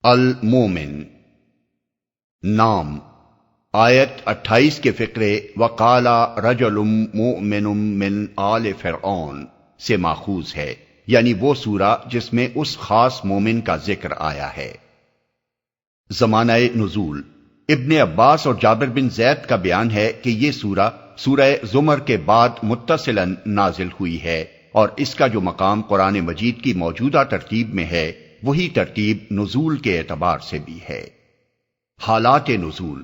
المومن نام آیت 28 کے فقرے وقال رجل مؤمن من آل فرعون سے ماخوذ ہے، یعنی وہ سورہ جس میں اس خاص مومن کا ذکر آیا ہے۔ زمانہ نزول ابن عباس اور جابر بن زید کا بیان ہے کہ یہ سورہ زمر کے بعد متصلاً نازل ہوئی ہے، اور اس کا جو مقام قرآن مجید کی موجودہ ترتیب میں ہے وہی ترتیب نزول کے اعتبار سے بھی ہے۔ حالات نزول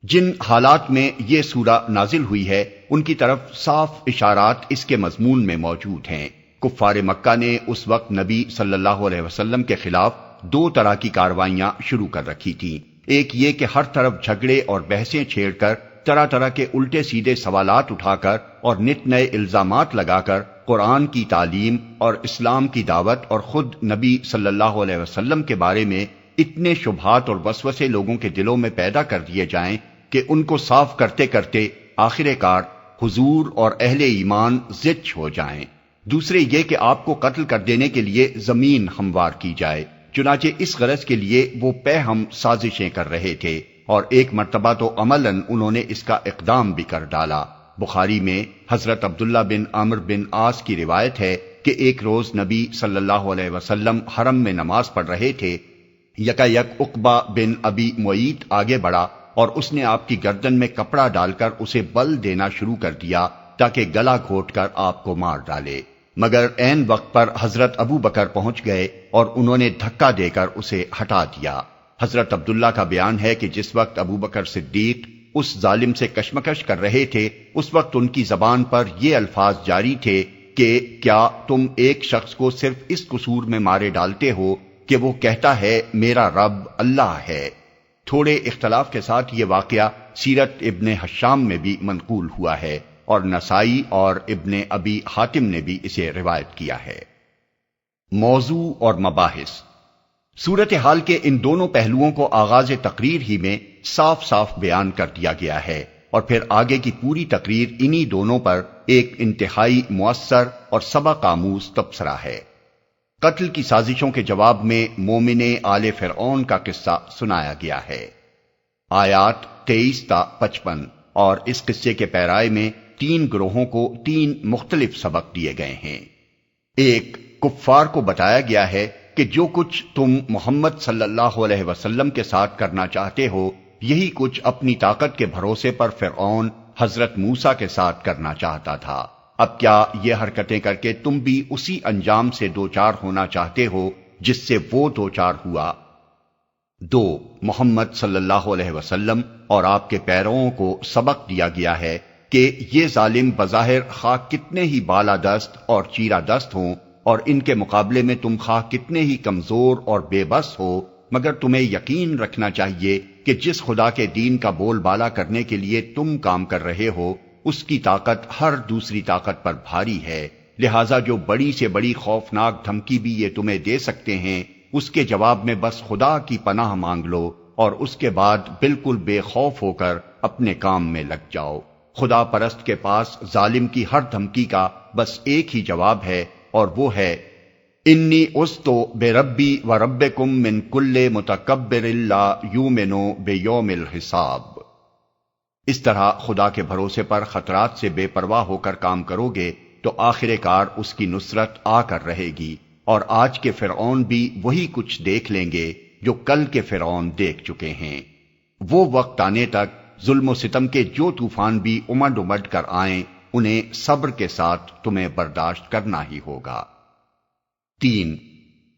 جن حالات میں یہ سورہ نازل ہوئی ہے ان کی طرف صاف اشارات اس کے مضمون میں موجود ہیں۔ کفار مکہ نے اس وقت نبی صلی اللہ علیہ وسلم کے خلاف دو طرح کی کارروائیاں شروع کر رکھی تھیں۔ ایک یہ کہ ہر طرف جھگڑے اور بحثیں چھیڑ کر، طرح طرح کے الٹے سیدھے سوالات اٹھا کر اور نت نئے الزامات لگا کر قرآن کی تعلیم اور اسلام کی دعوت اور خود نبی صلی اللہ علیہ وسلم کے بارے میں اتنے شبہات اور وسوسے لوگوں کے دلوں میں پیدا کر دیے جائیں کہ ان کو صاف کرتے کرتے آخر کار حضور اور اہل ایمان زچ ہو جائیں۔ دوسرے یہ کہ آپ کو قتل کر دینے کے لیے زمین ہموار کی جائے، چنانچہ اس غرض کے لیے وہ پہ ہم سازشیں کر رہے تھے، اور ایک مرتبہ تو عملاً انہوں نے اس کا اقدام بھی کر ڈالا۔ بخاری میں حضرت عبداللہ بن عمرو بن عاص کی روایت ہے کہ ایک روز نبی صلی اللہ علیہ وسلم حرم میں نماز پڑھ رہے تھے، یکایک عقبہ بن ابی معیط آگے بڑھا اور اس نے آپ کی گردن میں کپڑا ڈال کر اسے بل دینا شروع کر دیا تاکہ گلا گھونٹ کر آپ کو مار ڈالے، مگر عین وقت پر حضرت ابو بکر پہنچ گئے اور انہوں نے دھکا دے کر اسے ہٹا دیا۔ حضرت عبداللہ کا بیان ہے کہ جس وقت ابو بکر صدیق اس ظالم سے کشمکش کر رہے تھے اس وقت ان کی زبان پر یہ الفاظ جاری تھے کہ کیا تم ایک شخص کو صرف اس قصور میں مارے ڈالتے ہو کہ وہ کہتا ہے میرا رب اللہ ہے۔ تھوڑے اختلاف کے ساتھ یہ واقعہ سیرت ابن حشام میں بھی منقول ہوا ہے، اور نسائی اور ابن ابی حاتم نے بھی اسے روایت کیا ہے۔ موضوع اور مباحث صورتحال کے ان دونوں پہلوؤں کو آغاز تقریر ہی میں صاف صاف بیان کر دیا گیا ہے، اور پھر آگے کی پوری تقریر انہی دونوں پر ایک انتہائی مؤثر اور سبق آموز تبصرہ ہے۔ قتل کی سازشوں کے جواب میں مومن آل فرعون کا قصہ سنایا گیا ہے۔ آیات 23 تا 55، اور اس قصے کے پیرائے میں 3 گروہوں کو 3 مختلف سبق دیے گئے ہیں۔ ایک، کفار کو بتایا گیا ہے کہ جو کچھ تم محمد صلی اللہ علیہ وسلم کے ساتھ کرنا چاہتے ہو یہی کچھ اپنی طاقت کے بھروسے پر فرعون حضرت موسیٰ کے ساتھ کرنا چاہتا تھا۔ اب کیا یہ حرکتیں کر کے تم بھی اسی انجام سے دوچار ہونا چاہتے ہو جس سے وہ دوچار ہوا؟ دو، محمد صلی اللہ علیہ وسلم اور آپ کے پیروؤں کو سبق دیا گیا ہے کہ یہ ظالم بظاہر خواہ کتنے ہی بالادست اور چیرہ دست ہوں، اور ان کے مقابلے میں تم خواہ کتنے ہی کمزور اور بے بس ہو، مگر تمہیں یقین رکھنا چاہیے کہ جس خدا کے دین کا بول بالا کرنے کے لیے تم کام کر رہے ہو اس کی طاقت ہر دوسری طاقت پر بھاری ہے، لہٰذا جو بڑی سے بڑی خوفناک دھمکی بھی یہ تمہیں دے سکتے ہیں اس کے جواب میں بس خدا کی پناہ مانگ لو، اور اس کے بعد بالکل بے خوف ہو کر اپنے کام میں لگ جاؤ۔ خدا پرست کے پاس ظالم کی ہر دھمکی کا بس ایک ہی جواب ہے، اور وہ ہے انی عذتُ بربی و ربکم من کل متکبر لا یؤمن بیوم الحساب۔ اس طرح خدا کے بھروسے پر خطرات سے بے پرواہ ہو کر کام کرو گے تو آخر کار اس کی نصرت آ کر رہے گی، اور آج کے فرعون بھی وہی کچھ دیکھ لیں گے جو کل کے فرعون دیکھ چکے ہیں۔ وہ وقت آنے تک ظلم و ستم کے جو طوفان بھی امڈ امڈ کر آئیں انہیں صبر کے ساتھ تمہیں برداشت کرنا ہی ہوگا۔ 3،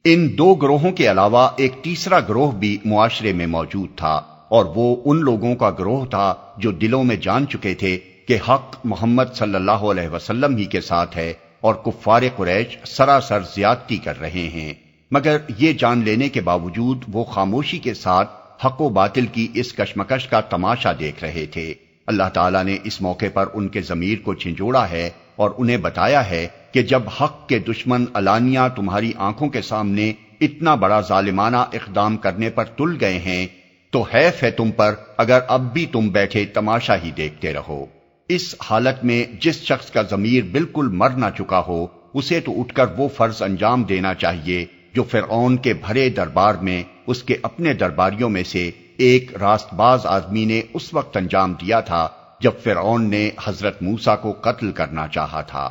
ان 2 گروہوں کے علاوہ ایک تیسرا گروہ بھی معاشرے میں موجود تھا، اور وہ ان لوگوں کا گروہ تھا جو دلوں میں جان چکے تھے کہ حق محمد صلی اللہ علیہ وسلم ہی کے ساتھ ہے، اور کفار قریش سراسر زیادتی کر رہے ہیں، مگر یہ جان لینے کے باوجود وہ خاموشی کے ساتھ حق و باطل کی اس کشمکش کا تماشا دیکھ رہے تھے۔ اللہ تعالیٰ نے اس موقع پر ان کے ضمیر کو جھنجھوڑا ہے اور انہیں بتایا ہے کہ جب حق کے دشمن علانیہ تمہاری آنکھوں کے سامنے اتنا بڑا ظالمانہ اقدام کرنے پر تل گئے ہیں تو حیف ہے تم پر اگر اب بھی تم بیٹھے تماشا ہی دیکھتے رہو۔ اس حالت میں جس شخص کا ضمیر بالکل مر نہ چکا ہو اسے تو اٹھ کر وہ فرض انجام دینا چاہیے جو فرعون کے بھرے دربار میں اس کے اپنے درباریوں میں سے ایک راست باز آدمی نے اس وقت انجام دیا تھا جب فرعون نے حضرت موسیٰ کو قتل کرنا چاہا تھا۔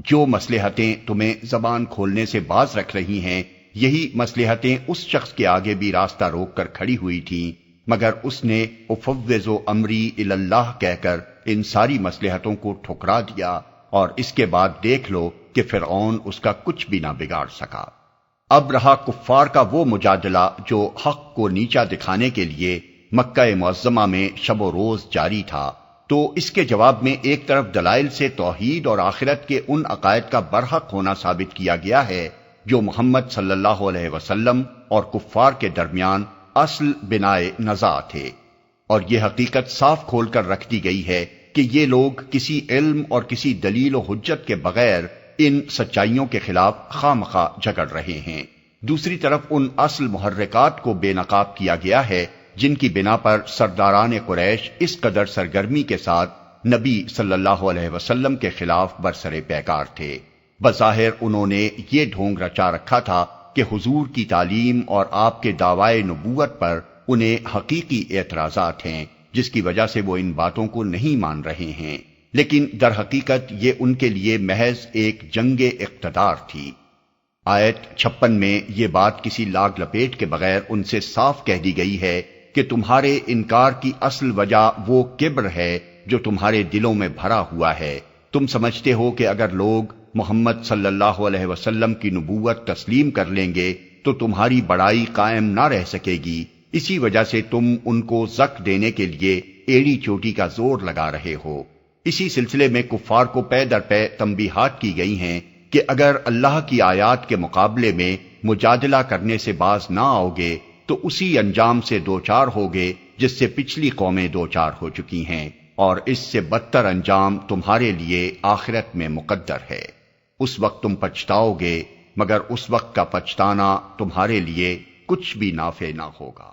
جو مصلحتیں تمہیں زبان کھولنے سے باز رکھ رہی ہیں، یہی مصلحتیں اس شخص کے آگے بھی راستہ روک کر کھڑی ہوئی تھیں، مگر اس نے افوض امری الی اللہ کہہ کر ان ساری مصلحتوں کو ٹھکرا دیا، اور اس کے بعد دیکھ لو کہ فرعون اس کا کچھ بھی نہ بگاڑ سکا۔ اب رہا کفار کا وہ مجادلہ جو حق کو نیچا دکھانے کے لیے مکہ معظمہ میں شب و روز جاری تھا، تو اس کے جواب میں ایک طرف دلائل سے توحید اور آخرت کے ان عقائد کا برحق ہونا ثابت کیا گیا ہے جو محمد صلی اللہ علیہ وسلم اور کفار کے درمیان اصل بنائے نزاع تھے، اور یہ حقیقت صاف کھول کر رکھ دی گئی ہے کہ یہ لوگ کسی علم اور کسی دلیل و حجت کے بغیر ان سچائیوں کے خلاف خواہ جھگڑ رہے ہیں۔ دوسری طرف ان اصل محرکات کو بے نقاب کیا گیا ہے جن کی بنا پر سرداران قریش اس قدر سرگرمی کے ساتھ نبی صلی اللہ علیہ وسلم کے خلاف برسر پیکار تھے۔ بظاہر انہوں نے یہ ڈھونگ رچا رکھا تھا کہ حضور کی تعلیم اور آپ کے دعوی نبوت پر انہیں حقیقی اعتراضات ہیں، جس کی وجہ سے وہ ان باتوں کو نہیں مان رہے ہیں، لیکن در حقیقت یہ ان کے لیے محض ایک جنگ اقتدار تھی۔ آیت 56 میں یہ بات کسی لاگ لپیٹ کے بغیر ان سے صاف کہہ دی گئی ہے کہ تمہارے انکار کی اصل وجہ وہ کبر ہے جو تمہارے دلوں میں بھرا ہوا ہے۔ تم سمجھتے ہو کہ اگر لوگ محمد صلی اللہ علیہ وسلم کی نبوت تسلیم کر لیں گے تو تمہاری بڑائی قائم نہ رہ سکے گی، اسی وجہ سے تم ان کو زک دینے کے لیے ایڑی چوٹی کا زور لگا رہے ہو۔ اسی سلسلے میں کفار کو پے در پے تنبیہات کی گئی ہیں کہ اگر اللہ کی آیات کے مقابلے میں مجادلہ کرنے سے باز نہ آؤ گے تو اسی انجام سے دوچار ہوگے جس سے پچھلی قومیں دوچار ہو چکی ہیں، اور اس سے بدتر انجام تمہارے لیے آخرت میں مقدر ہے۔ اس وقت تم پچھتاؤ گے، مگر اس وقت کا پچھتانا تمہارے لیے کچھ بھی نافع نہ ہوگا۔